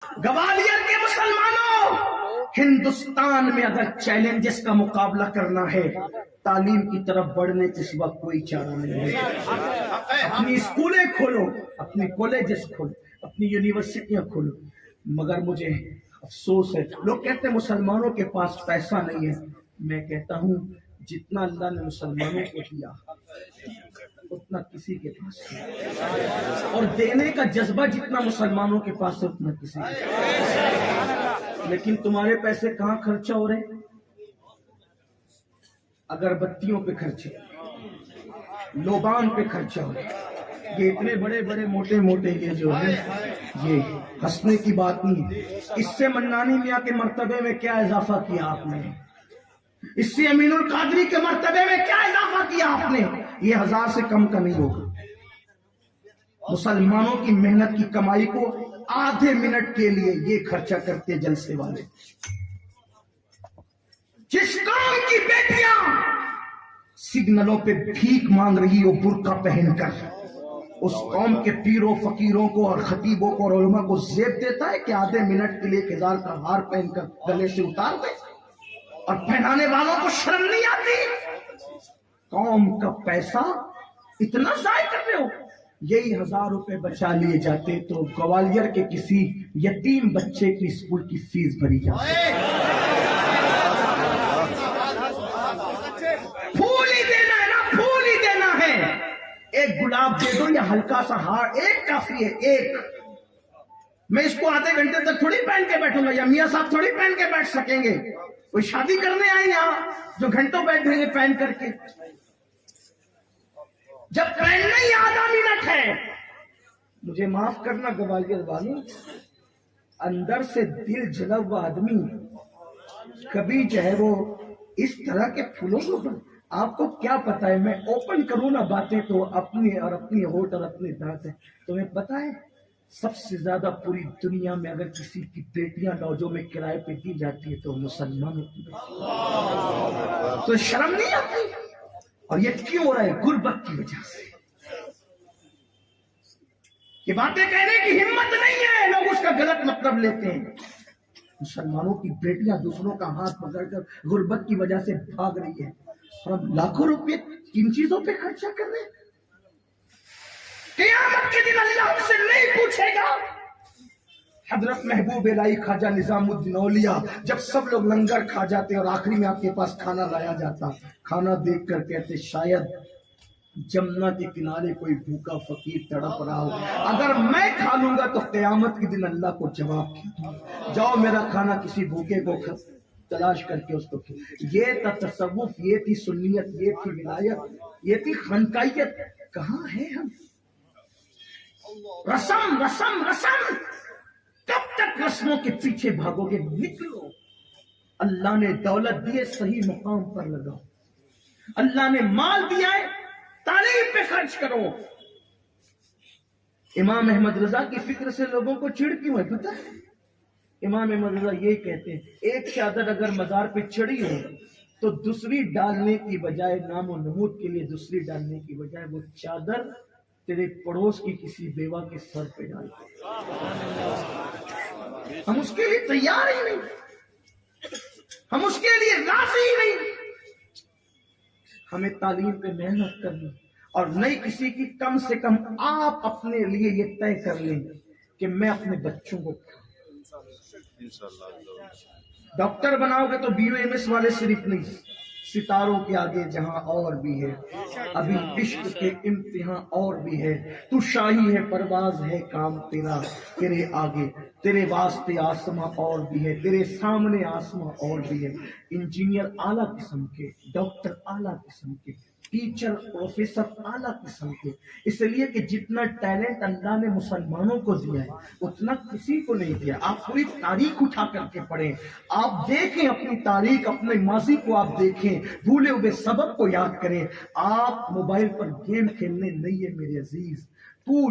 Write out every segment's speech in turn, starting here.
گوالیر کے مسلمانوں، ہندوستان میں اگر چیلنجز کا مقابلہ کرنا ہے، تعلیم کی طرف بڑھنے کے سوا کوئی چارہ نہیں ہے۔ اپنی اسکولیں کھولو، اپنی کالجز کھولو، اپنی یونیورسٹیاں کھولو، مگر مجھے افسوس ہے، لوگ کہتے ہیں مسلمانوں کے پاس پیسہ نہیں ہے۔ میں کہتا ہوں جتنا اللہ نے مسلمانوں کو دیا اتنا کسی کے پاس نہیں، اور دینے کا جذبہ جتنا مسلمانوں کے پاس ہے اتنا کسی کے پاس۔ لیکن تمہارے پیسے کہاں خرچہ ہو رہے؟ اگربتیوں پہ خرچے، لوبان پہ خرچہ ہو رہے۔ یہ اتنے بڑے بڑے موٹے موٹے یہ جو ہے، یہ ہنسنے کی بات نہیں ہے۔ اس سے منانی میاں کے مرتبے میں کیا اضافہ کیا آپ نے؟ اس سے امین القادری کے مرتبے میں کیا اضافہ کیا آپ نے؟ یہ 1000 سے کم کا نہیں ہوگا۔ مسلمانوں کی محنت کی کمائی کو آدھے منٹ کے لیے یہ خرچہ کرتے جلسے والے۔ جس قوم کی بیٹیاں سگنلوں پہ بھیک مانگ رہی ہو برقع پہن کر، اس قوم کے پیروں فقیروں کو اور خطیبوں کو اور علماء کو زیب دیتا ہے کہ آدھے منٹ کے لیے 1000 کا ہار پہن کر گلے سے اتار دے، اور پہنانے والوں کو شرم نہیں آتی؟ قوم کا پیسہ اتنا ضائع کر رہے ہو۔ یہی 1000 روپے بچا لیے جاتے تو گوالیر کے کسی یتیم بچے کی اسکول کی فیس بھری جاتی۔ پھول ہی دینا ہے نا، پھول ہی دینا ہے۔ ایک گلاب دے دو یا ہلکا سا ہار، ایک کافی ہے، ایک۔ میں اس کو آدھے گھنٹے تک تھوڑی پہن کے بیٹھوں گا، یا میاں صاحب تھوڑی پہن کے بیٹھ سکیں گے۔ کوئی شادی کرنے آئے یہاں جو گھنٹوں بیٹھیں گے پہن کر کے؟ جب پہننا ہی آدھا منٹ ہے۔ مجھے معاف کرنا گوالیر والوں، اندر سے دل جلا ہوا آدمی کبھی جو ہے وہ اس طرح کے پھولوں کو، آپ کو کیا پتا ہے، میں اوپن کروں نا باتیں تو اپنی اور اپنی ہوٹ اور اپنی دانت ہے۔ تمہیں پتا ہے سب سے زیادہ پوری دنیا میں اگر کسی کی بیٹیاں لوجوں میں کرائے پہ دی جاتی ہے تو مسلمانوں کی بیٹیاں۔ تو شرم نہیں آتی؟ اور یہ کیوں ہو رہا ہے؟ غربت کی وجہ سے۔ یہ باتیں کہنے کی ہمت نہیں ہے، لوگ اس کا غلط مطلب لیتے ہیں۔ مسلمانوں کی بیٹیاں دوسروں کا ہاتھ پکڑ کر غربت کی وجہ سے بھاگ رہی ہے، اور ہم لاکھوں روپے کن چیزوں پہ خرچہ کر رہے ہیں؟ قیامت کے دن اللہ ہم سے نہیں پوچھے گا۔ حضرت محبوب الہی خواجہ نظام الدین اولیاء جب سب لوگ لنگر کھا جاتے اور آخری میں آپ کے پاس کھانا لایا جاتا، کھانا دیکھ کر کہتے شاید جمنا کے کنارے کوئی بھوکا فقیر تڑپ رہا ہو، اگر میں کھا لوں گا تو قیامت کے دن اللہ کو جواب کیا، جاؤ میرا کھانا کسی بھوکے کو تلاش کر کے اس کو کھلاؤ۔ یہ تھا تصوف، یہ تھی سنیت، یہ تھی ولایت، یہ تھی خانقاہیت۔ کہاں ہے ہم؟ رسم رسم رسم، کب تک رسموں کے پیچھے بھاگو گے؟ نکلو۔ اللہ نے دولت دی ہے، صحیح مقام پر لگاؤ۔ اللہ نے مال دیا ہے، تعلیم پہ خرچ کرو۔ امام احمد رضا کی فکر سے لوگوں کو چڑ کیوں ہے پتہ ہے؟ امام احمد رضا یہ کہتے ہیں ایک چادر اگر مزار پہ چڑھی ہو تو دوسری ڈالنے کی بجائے، نام و نمود کے لیے دوسری ڈالنے کی بجائے، وہ چادر تیرے پڑوس کی کسی بیوہ کے سر پہ ڈال دے۔ ہم اس کے لیے تیار ہی نہیں، ہم اس کے لیے راضی ہی نہیں۔ ہمیں تعلیم پہ محنت کرنی، اور نہیں کسی کی، کم سے کم آپ اپنے لیے یہ طے کر لیں کہ میں اپنے بچوں کو ڈاکٹر بناؤ گے تو BUMS والے صرف نہیں، ستاروں کے آگے جہاں اور بھی ہے، ابھی عشق کے امتحان اور بھی ہے، تو شاہی ہے پرواز ہے کام تیرا، تیرے آگے تیرے واسطے آسماں اور بھی ہے، تیرے سامنے آسماں اور بھی ہے۔ انجینئر اعلیٰ قسم کے، ڈاکٹر اعلیٰ قسم کے، ٹیچر پروفیسر اعلیٰ قسم کے، اس لیے کہ جتنا ٹیلنٹ اللہ نے مسلمانوں کو دیا ہے اتنا کسی کو نہیں دیا۔ آپ پوری تاریخ اٹھا کر کے پڑھیں، آپ دیکھیں اپنی تاریخ، اپنے ماضی کو آپ دیکھیں، بھولے ہوئے سبق کو یاد کریں۔ آپ موبائل پر گیم کھیلنے نہیں ہے میرے عزیز، تو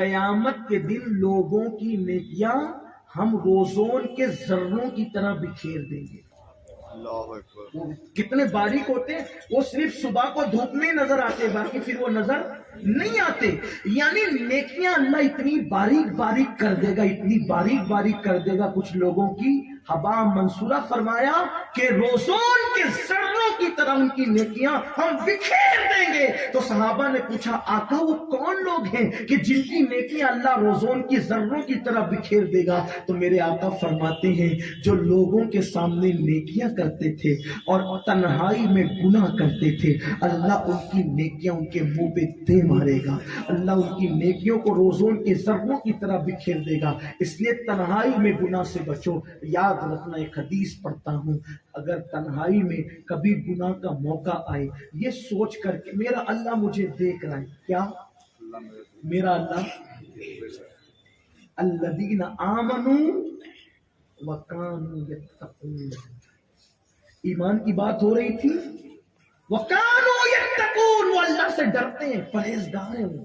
قیامت کے دن لوگوں کی نیکیاں ہم روزون کے ذروں کی طرح بکھیر دیں گے. وہ کتنے باریک ہوتے ہیں, وہ صرف صبح کو دھوپ میں نظر آتے, باقی پھر وہ نظر نہیں آتے. یعنی نیکیاں اللہ اتنی باریک باریک کر دے گا, اتنی باریک باریک کر دے گا کچھ لوگوں کی حبا منصورہ. فرمایا کہ روزون کے ذروں کی طرح ان کی نیکیاں ہم بکھیر دیں گے. تو صحابہ نے پوچھا آقا وہ کون لوگ ہیں کہ جن کی نیکیاں اللہ روزون کی ذروں کی طرح بکھیر دے گا؟ تو میرے آقا فرماتے ہیں جو لوگوں کے سامنے نیکیاں کرتے تھے اور تنہائی میں گناہ کرتے تھے, اللہ ان کی نیکیاں ان کے منہ پہ دے مارے گا. اللہ ان کی نیکیوں کو روزون کے ذروں کی طرح بکھیر دے گا. اس لیے تنہائی میں گناہ سے بچو. یاد رکھنا, ایک حدیث پڑھتا ہوں, اگر تنہائی میں کبھی گناہ کا موقع آئے, یہ سوچ کر کہ میرا اللہ مجھے دیکھ رہا ہے. کیا میرا اللہ؟ الذین آمنوا وکانوا یتقون, ایمان کی بات ہو رہی تھی. وکانوا یتقون, وہ اللہ سے ڈرتے ہیں, پرہیزگار ہیں, وہ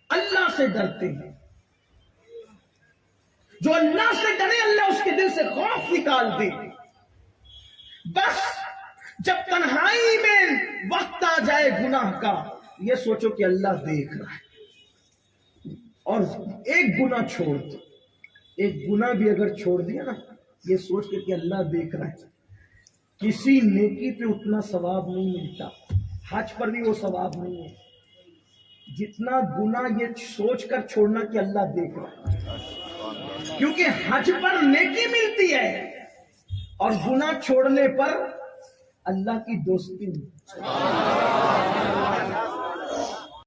اللہ سے ڈرتے ہیں. جو اللہ سے ڈرے اللہ اس کے دل سے خوف نکال دے. بس جب تنہائی میں وقت آ جائے گناہ کا, یہ سوچو کہ اللہ دیکھ رہا ہے, اور ایک گناہ چھوڑ دو. ایک گناہ بھی اگر چھوڑ دیا نا, یہ سوچ کے کہ اللہ دیکھ رہا ہے, کسی نیکی پہ اتنا ثواب نہیں ملتا. حج پر بھی وہ ثواب نہیں ہے جتنا گناہ یہ سوچ کر چھوڑنا کہ اللہ دیکھ رہا ہے. کیونکہ حج پر نیکی ملتی ہے اور گناہ چھوڑنے پر اللہ کی دوستی.